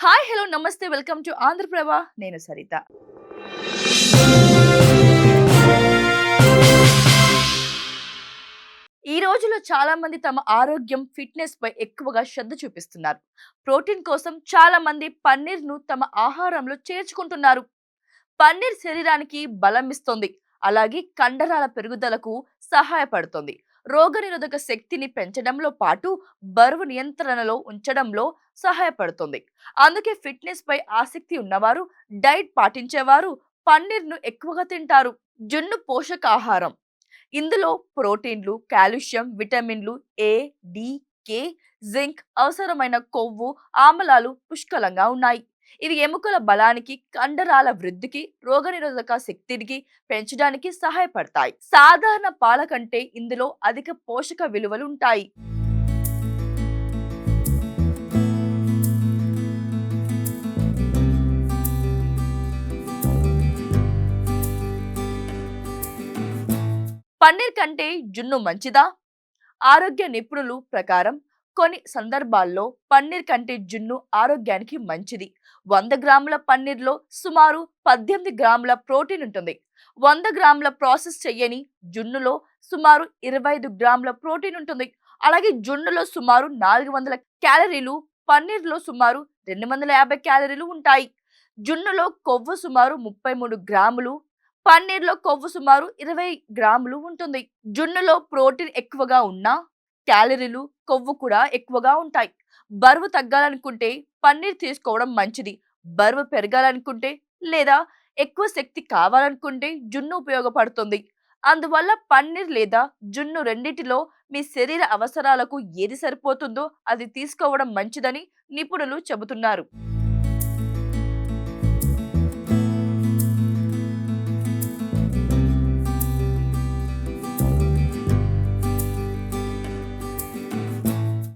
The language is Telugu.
హాయ్ హలో నమస్తే వెల్కమ్ టు ఆంధ్రప్రభ. నేను సరిత. ఈ రోజుల్లో చాలా మంది తమ ఆరోగ్యం ఫిట్నెస్ పై ఎక్కువగా శ్రద్ధ చూపిస్తున్నారు. ప్రోటీన్ కోసం చాలా మంది పన్నీర్ ను తమ ఆహారంలో చేర్చుకుంటున్నారు. పన్నీర్ శరీరానికి బలం ఇస్తుంది. అలాగే కండరాల పెరుగుదలకు సహాయపడుతుంది. రోగనిరోధక శక్తిని పెంచడంలో పాటు బరువు నియంత్రణలో ఉంచడంలో సహాయపడుతుంది. అందుకే ఫిట్నెస్ పై ఆసక్తి ఉన్నవారు, డైట్ పాటించేవారు పన్నీర్ను ఎక్కువగా తింటారు. జున్ను పోషకాహారం. ఇందులో ప్రోటీన్లు, కాల్షియం, విటమిన్లు ఏ, డి, కే, జింక్, అవసరమైన కొవ్వు, ఆమ్లాలు పుష్కలంగా ఉన్నాయి. ఇది ఎముకల బలానికి, కండరాల వృద్ధికి, రోగనిరోధక శక్తికి పెంచడానికి సహాయపడతాయి. సాధారణ పాల కంటే ఇందులో అధిక పోషక విలువలు ఉంటాయి. పన్నీర్ కంటే జున్ను మంచిదా? ఆరోగ్య నిపుణులు ప్రకారం కొన్ని సందర్భాల్లో పన్నీర్ కంటే జున్ను ఆరోగ్యానికి మంచిది. 100 గ్రాముల పన్నీర్లో సుమారు 18 గ్రాముల ప్రోటీన్ ఉంటుంది. 100 గ్రాముల ప్రాసెస్ చేయని జున్నులో సుమారు 25 గ్రాముల ప్రోటీన్ ఉంటుంది. అలాగే జున్నులో సుమారు 400 క్యాలరీలు, పన్నీర్లో సుమారు 250 క్యాలరీలు ఉంటాయి. జున్నులో కొవ్వు సుమారు 33 గ్రాములు, పన్నీర్లో కొవ్వు సుమారు 20 గ్రాములు ఉంటుంది. జున్నులో ప్రోటీన్ ఎక్కువగా ఉన్నా క్యాలరీలు, కొవ్వు కూడా ఎక్కువగా ఉంటాయి. బరువు తగ్గాలనుకుంటే పన్నీర్ తీసుకోవడం మంచిది. బరువు పెరగాలనుకుంటే లేదా ఎక్కువ శక్తి కావాలనుకుంటే జున్ను ఉపయోగపడుతుంది. అందువల్ల పన్నీర్ లేదా జున్ను రెండిటిలో మీ శరీర అవసరాలకు ఏది సరిపోతుందో అది తీసుకోవడం మంచిదని నిపుణులు చెబుతున్నారు.